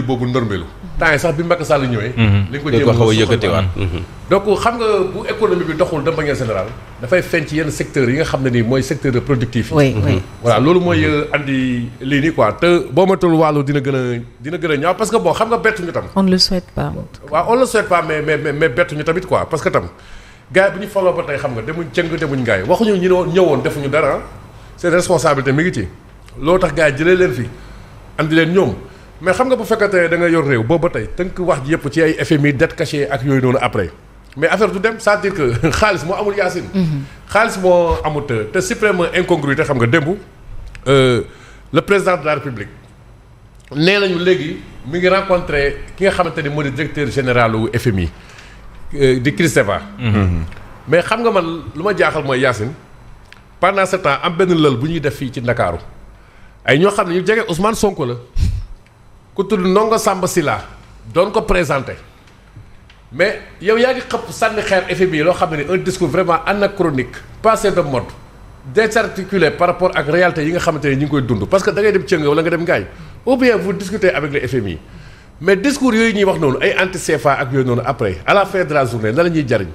boobu normelu temps yi sax bi Macky Sall ñëwee. li ko jéem a xaw a yëkkatiwaat. donc xam nga bu économie bi doxul de manière générale dafay feeñ ci yenn secteurs yi nga xam ne nii mooy secteur de productif yi. oui voilà loolu mooy andi lii nii quoi te boo matul wàllu dina gën a ñaaw parce que bon xam nga bettuñu tam. on ne le souhaite pas. waaw on le souhaite pas mais bettuñu tamit quoi parce que tam gars yi bu ñu faloo ba tey xam nga demuñ cëng demuñ ngaay waxuñu ñu ne ñëwoon defuñu dara seen responsabilité mi ngi ci loolu tax gars yi jëlee leen fi andi leen ñoom. mais xam nga bu fekkatee da nga yor réew boobu ba tey tënk wax ji yëpp ci ay FMI dette cachée ak yooyu noonu après mais affaire du dem c'est-à-dire que xaalis moo amul Yacine. xaalis moo amut te suprême incongruité xam nga démb le président de la République nee nañu léegi mi ngi rencontré ki nga xamante ni moo di directeur général wu FMI di Kristeva. mais xam nga man lu ma jaaxal mooy Yacine pendant ce temps am benn lël bu ñuy def fii ci Ndakaaru ay ñoo xam ne ñu jege Ousmane Sonko la. ku tudd Ndongo Samba Sylla doon ko présenté mais yow yaa ngi xëpp sànni xeer FMI loo xam ne un discours vraiment anachronique passé de mode désarticulé par rapport ak réalité yi nga xamante ne ñu ngi koy dund parce que da ngay dem Thieng wala nga dem Ngaye ou bien vous discutez avec le FMI mais discours yooyu ñuy wax noonu ay anti CFA ak yooyu noonu après à la fin de la journée la ñuy jariñ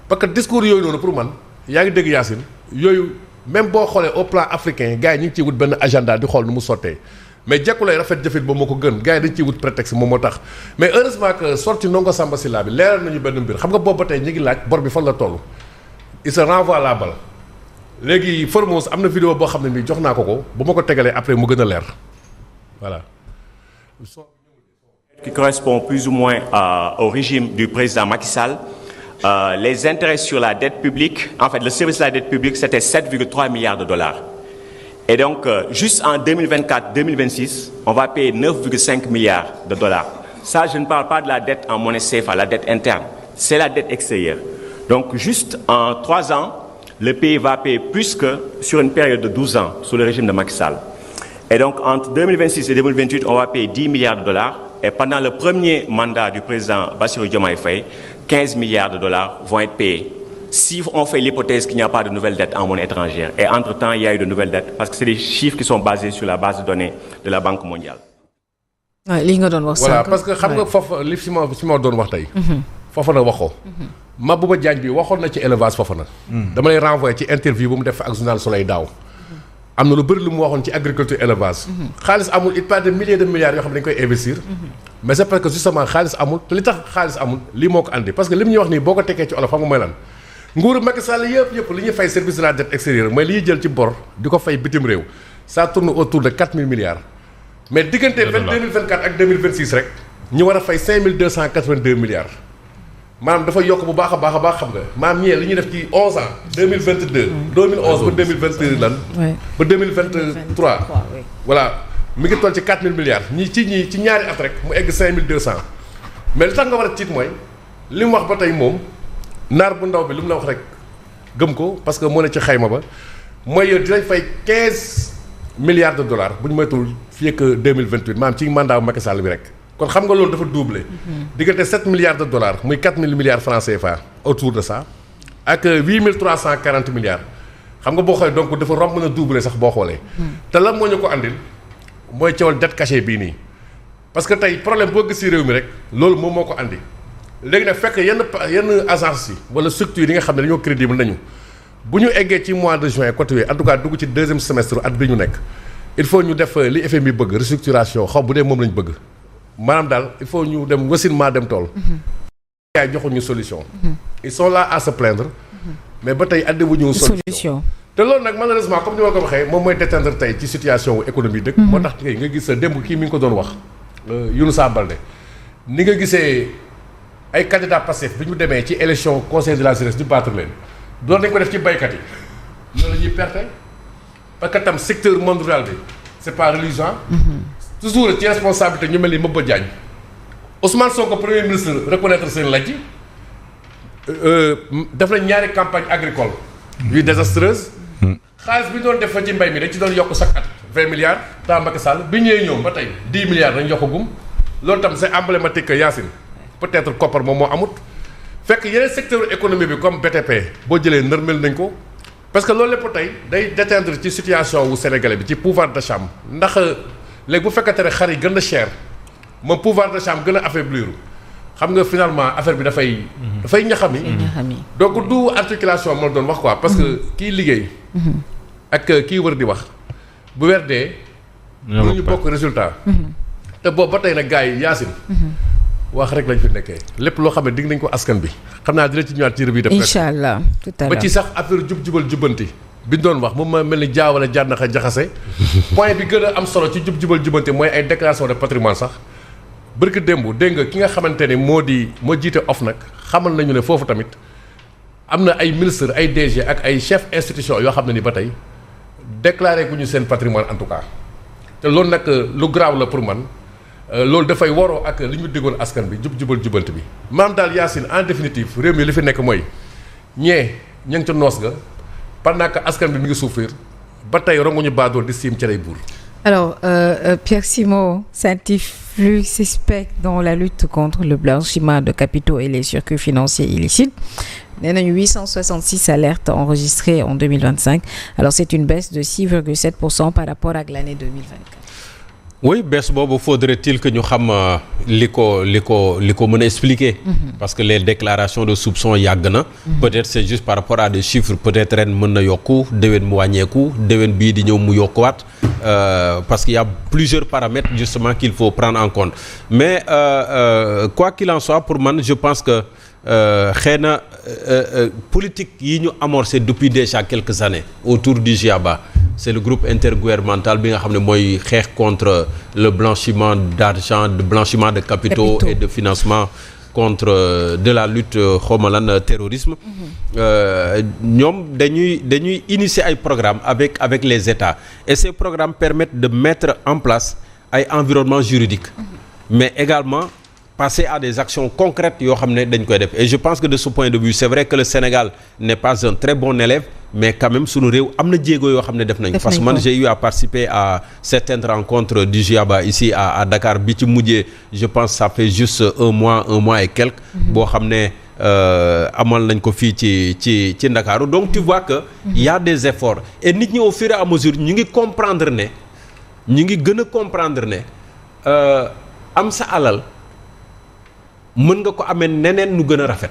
parce que discours yooyu noonu pour man yaa ngi dégg Yacine yooyu même boo xoolee au plan africain gars yi ñu ngi ciy wut benn agenda di xool nu mu sottee mais jekkulay rafet jëfit ba moo ko gën gars yi dañ ciy wut prétexte moom moo tax mais heureusement que sorti Ndongo Samba Sylla bi leeral nañu benn mbir xam nga boobu ba tey ñu ngi laaj bor bi fan la toll il se renvoie la balle léegi Formose am na vidéo boo xam ne bii jox naa ko bu ma ko tegalee après mu gën a leer voilà. Qui correspond plus ou moins au régime du président Macky Sall. Les intérêts sur la dette publique, en fait le service de la dette publique c'était 7,3 milliards de dollars. Et donc, juste en 2024-2026, on va payer 9,5 milliards de dollars. Ça, je ne parle pas de la dette en monnaie CFA, la dette interne. C'est la dette extérieure. Donc, juste en 3 ans, le pays va payer plus que sur une période de 12 ans, sous le régime de Macky Sall. Et donc, entre 2026 et 2028, on va payer 10 milliards de dollars. Et pendant le premier mandat du président Bassirou Diomaye Faye, 15 milliards de dollars vont être payés. Si on fait l'hypothèse qu'il n'y a pas de nouvelles dettes en monnaie étrangère, et entre-temps, il y a eu de nouvelles dettes, parce que c'est des chiffres qui sont basés sur la base de données de la Banque mondiale. li nga doon wax voilà parce que xam nga foofu li si ma doon wax tey. foofu na waxoo. Mabouba Diagne bi waxoon na ci élevage foofu na. dama lay renvoyer ci interview bu mu def ak journal Soleil daaw. am na lu bëri lu mu waxoon ci agriculture élevage. xaalis amul il parle de milliers de milliards yoo xam ne dañ koy investir. mais c'est parce que justement xaalis amul te li tax xaalis amul lii moo ko andi parce que li mu ñuy wax nii boo ko tekkee ci olof xam nga mooy lan. nguuru Macky Sall yëpp li ñuy fay service de la dette extérieure mooy li ñuy jël ci bor di ko fay bitim réew ça tourne autour de 4000 milliards. mais diggante 2024 ak 2026 rek ñu war a fay 5282 milliards. maanaam dafa yokk bu baax a baax xam nga maanaam ñee li ñuy def ci 11 ans 2022. 2011 ba 2022 lan. ba 2023. voilà mi ngi toll ci 4000 milliards ñii ci ñaari at rek mu egg 5200. mais li tax nga war a tiit mooy li mu wax ba tey moom. naar bu ndaw bi lu mu la wax rek gëm ko parce que moo ne ci xayma ba mooy dinañ fay 15 milliards de dollars bu ñu moytuwul fii ak 2028 maanaam ci mandat Macky Sall bi rek. kon xam nga loolu dafa doublé. diggante 7 milliards de dollars muy 4000 milliards francs CFA autour de ça ak 8340 milliards xam nga boo xoolee donc dafa romb na doublé sax boo xoolee. te lan moo ñu ko andil mooy coowal dette cachée bii nii parce que tey problème boo gis ci réew mi rek loolu moom moo ko andi. léegi nag fekk yenn agence yi wala structure yi nga xam ne dañoo crédible nañu bu ñu eggee ci mois de juin côté yooyu en tout cas dugg ci deuxième semestre at bi ñu nekk il faut ñu def li FMI bëgg restructuration xaw bu dee moom lañ bëgg maanaam daal il faut ñu dem wasinnement dem tool yaay joxuñu solution ils sont là à se plaindre mais ba tey addi wuñu solution te loolu nag malheureusement comme ni ma ko waxee moom mooy déteindre tey ci situation économie dëkk moo tax tey nga gis démb kii mi ngi ko doon wax Younoussa Baldé ni nga gisee ay candidats passifs bi ñu demee ci élection conseil de la jeunesse ñu battre leen doon nañ ko def ci baykat yi loolu la ñuy perte parce que tam secteur monde rural bi c'est pas religieux toujours ci responsabilité ñu mel ni Mabouba Diagne Ousmane Sonko premier ministre reconnaître seen lajj def nañ ñaari campagne agricole yuy désastreuse xaalis bi ñu doon def fa ci mbay mi dañ ci doon yokk chaque at 20 milliards temps Macky Sall bi ñëwee ñoom ba tey 10 milliards dañ yokkagum loolu tam c'est emblématique que Yacine peut-être koppar moom moo amut fekk yeneen secteur économie bi comme BTP boo jëlee nërmel nañ ko parce que loolu lépp tey day déteindre ci situation wu sénégalais bi ci pouvoir d'achat ndax léegi bu fekkente ne xar yi gën a cher moom pouvoir de chambre gën a affaiblir xam nga finalement affaire bi dafay ñaxami. donc du articulation moo doon wax quoi parce que kii liggéey. ak kii wër di wax bu weer dee. ñu bokk résultat. te boobu ba tey nag gars yi Yacine. wax rek lañ fi nekkee lépp loo xam ne dig nañ ko askan bi xam naa dina ci ñëwaat ci revue de presse. incha allah tout à l'heure ba ci sax affaire jubal jubbanti bi ñu doon wax moom ma mel ni jaawale jànnaxa jaxase. point bi gën a am solo ci jubal jubbanti mooy ay déclaration de patrimoine sax. bërki démb dégg nga ki nga xamante ne moo jiite OFNAC xamal nañu ne foofu tamit am na ay ministre ay DG ak ay chef institution yoo xam ne ni ba tey déclaré gu ñu seen patrimoine en tout cas te loolu nag lu grave la pour man loolu dafay waroo ak li ñu déggoon askan bi jubal jubbanti bi maam daal Yacine en définitive réew mi li fi nekk mooy ña ngi ca noos ga pendant que askan bi mi ngi souffrir ba tey ronguñu baadool di siim cere buur. Alors, Pierre Simon, Saint-Iflux suspect dans la lutte contre le blanchiment de capitaux et les circuits financiers illicites. Il y a 866 alertes enregistrées en 2025. Alors, c'est une baisse de 6,7% par rapport à l'année 2024. Oui, baisse boobu faudrait-il que ñu xam li ko mën a expliquer. Parce que les déclarations de soupçon yàgg na. Peut-être c'est juste par rapport à des chiffres peut-être ren mën na yokku déwén mu wàññeeku déwén bii di ñëw mu yokkuwaat parce qu'il y a plusieurs paramètres justement qu'il faut prendre en compte mais quoi qu'il en soit pour man je pense que xëy na politique yi ñu amorcé depuis déjà quelques années autour du GIABA c'est le groupe intergouvernemental bi nga xam ne mooy xeex contre le blanchiment d'argent de blanchiment de capitaux et de financement contre de la lutte xawma lan terrorisme ñoom dañuy initier ay programmes avec les États et ces programmes permettent de mettre en place ay environnement juridique mais également passer à des actions concrètes yoo xam ne dañ koy def et je pense que de ce point de vue c'est vrai que le Sénégal n'est pas un très bon élève mais quand même sunu réew am na jéego yoo xam ne def nañ parce que man j'ai eu à participer à certaines rencontres du GIABA ici à Dakar bi ci mujjee je pense ça fait juste un mois et quelques boo xam ne amal nañ ko fii ci Ndakaaru donc tu vois que il y a des efforts et nit ñi au fur et à mesure ñu ngi comprendre ne ñu ngi gën a comprendre ne am sa alal mën nga ko amee neneen nu gën a rafet.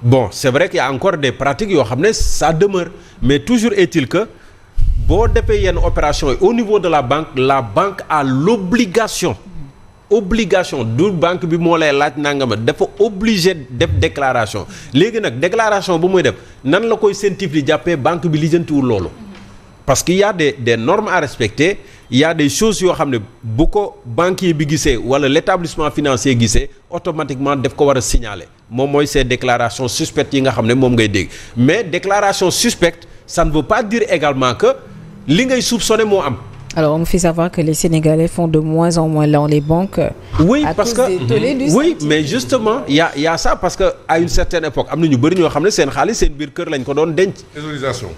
Bon c'est vrai qu'il y a encore des pratiques yoo xam ne ça demeure mais toujours est-il que boo defee yenn opération yi au niveau de la banque a l'obligation du banque bi moo lay laaj nangama dafa obligé def déclaration léegi nag déclaration bu muy def nan la koy scientifique jàppee banque bi lijjantiwul loolu parce qu'il y a des normes à respecter il y a des choses yoo xam ne bu ko banquier bi gisee wala l'établissement financier gisee automatiquement daf ko war a signaler moom mooy ces déclarations suspectes yi nga xam ne moom ngay dégg mais déclaration suspecte ça ne veut pas dire également que li ngay soupçonner moo am. Alors on me fait savoir que les Sénégalais font de moins en moins dans les banques. Oui parce que oui mais justement il y a ça parce que à une certaine époque am na ñu bëri ñoo xam ne seen xaalis seen biir kër lañ ko doon denc. Thésaurisation.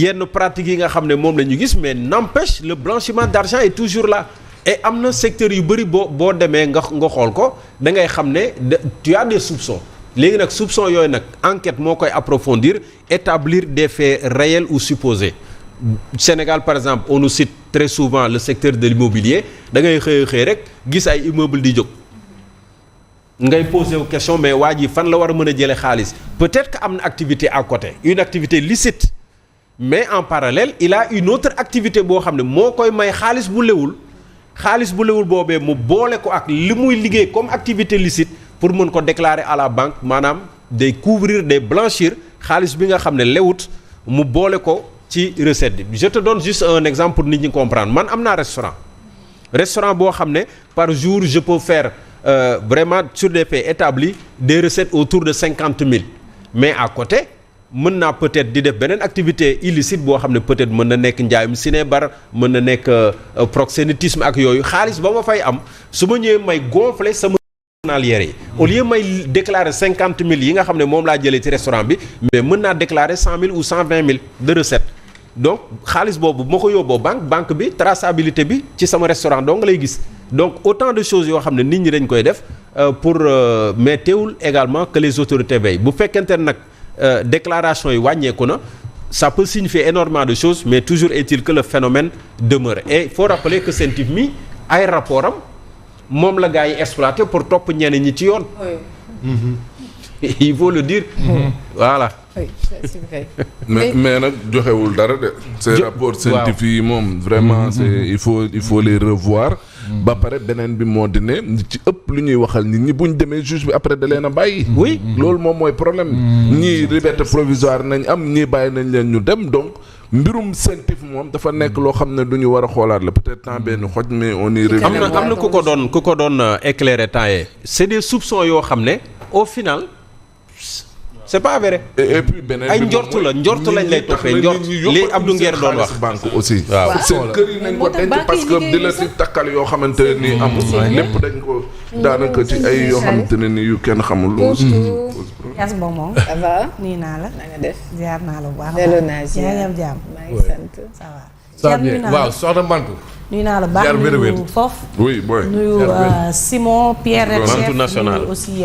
yenn pratiques yi nga xam ne moom la ñu gis mais n'empêche le blanchiment d'argent est toujours là et am na secteur yu bëri boo demee nga xool ko da ngay xam ne tu as des soupçons léegi nag soupçons yooyu nag enquête moo koy approfondir établir des faits réels ou supposés. Sénégal par exemple on nous cite très souvent le secteur de l'immobilier da ngay xëy rek gis ay immeuble di jóg ngay poser wu question mais waa ji fan la war a mën a jëlee xaalis peut-être que am na activité à côté une activité licite mais en parallèle il a une autre activité boo xam ne moo koy may xaalis bu lewul boobee mu boole ko ak li muy liggéey comme activité licite pour mën ko déclarer à la banque maanaam day couvrir day blanchir xaalis bi nga xam ne lewut mu boole ko ci recette bi je te donne juste un exemple pour nit ñi comprendre man am naa restaurant boo xam ne par jour je peux faire vraiment sur des faits établis des recettes autour de 50 000 mais à côté mën naa peut-être di def beneen activité illicite boo xam ne peut-être mën na nekk njaayum sinébar mën na nekk proxénétisme ak yooyu xaalis ba ma fay am su ma ñëwee may gonfler sama journalière yi au lieu may déclarer 50 000 yi nga xam ne moom laa jëlee ci restaurant bi mais mën naa déclarer 100 000 ou 120 000 de recettes donc xaalis boobu ma ko yóbboo banque bi traçabilité bi ci sama restaurant donc lay gis donc autant de choses yoo xam ne nit ñi dañ koy def pour mais teewul également que les autorités veillent bu fekkente ne nag déclaration yi wàññeeku na ça peut signifier énormément de choses mais toujours est-il que le phénomène demeure et il faut rappeler que Sen-TV mi ay rapport am moom la gars yi exploité pour topp ñenn ñi ci yoon. Il faut le dire. Voilà. Oui, c'est vrai. mais nag joxewul dara de. ces rapports scientifiques yi moom vraiment c'est il faut les revoir. ba pare beneen bi moo di ne ci ëpp lu ñuy waxal nit ñi bu ñu demee juge bi après da leen a bàyyi. oui loolu moom mooy problème bi. ñii liberté provisoire nañ am ñii bàyyi nañ leen ñu dem donc mbirum scientifique moom dafa nekk loo xam ne du ñu war a xoolaat la peut-être temps benn xoj mais on y revient. am na ku ko doon éclairer temps yee c'est des soupçons yoo xam ne au final. c'est pas vrai. et puis beneen ay njortu lañ lay toppee njort li Abdou Nguer doon wax banque aussi. waaw seen kër yi nañ ko denc parce que di la si takkal yoo xamante ne nii amul. lépp dañ ko daanaka ci ay yoo xamante ne nii yu kenn xamul. Yas Ba moom. ça va. nii naa la. na nga def. ziar naa la bu baax. delloo naa ziar yaa ngi am jàmm. maa ngi sant. ça va. ça bien waaw soxna Mantou. nuyu naa la baax ziar wér-wér. nuyu foofu. oui boy. nuyu Simon Pierre Mantou chef national. nuyu aussi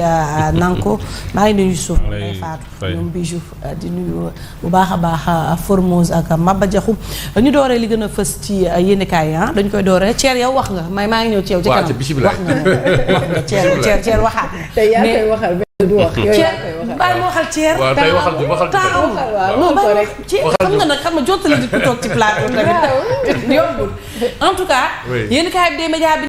Nanko maa ngi nuyu suuf lay day faatu fay. ñoom Bijou di nuyu bu baax a baax Formose ak Maba Diakhou ñu dooree li gën a fës ci yéenekaay yi dañ koy dooree Thierre yow wax nga maa ngi ñëw ci yow ci waaw kanam bismillah. wax nga Thierre waxaat te yaa koy waxal benn du wax. yow yaa koy waxal. bàyyi ma waxal Thierre waaw tey waxal taamu waaw moom ko rek. ci xam nga nag xam nga jottali di ku toog ci plateau tamit yombul en tout cas Oui. yéenekaay bi des médias bi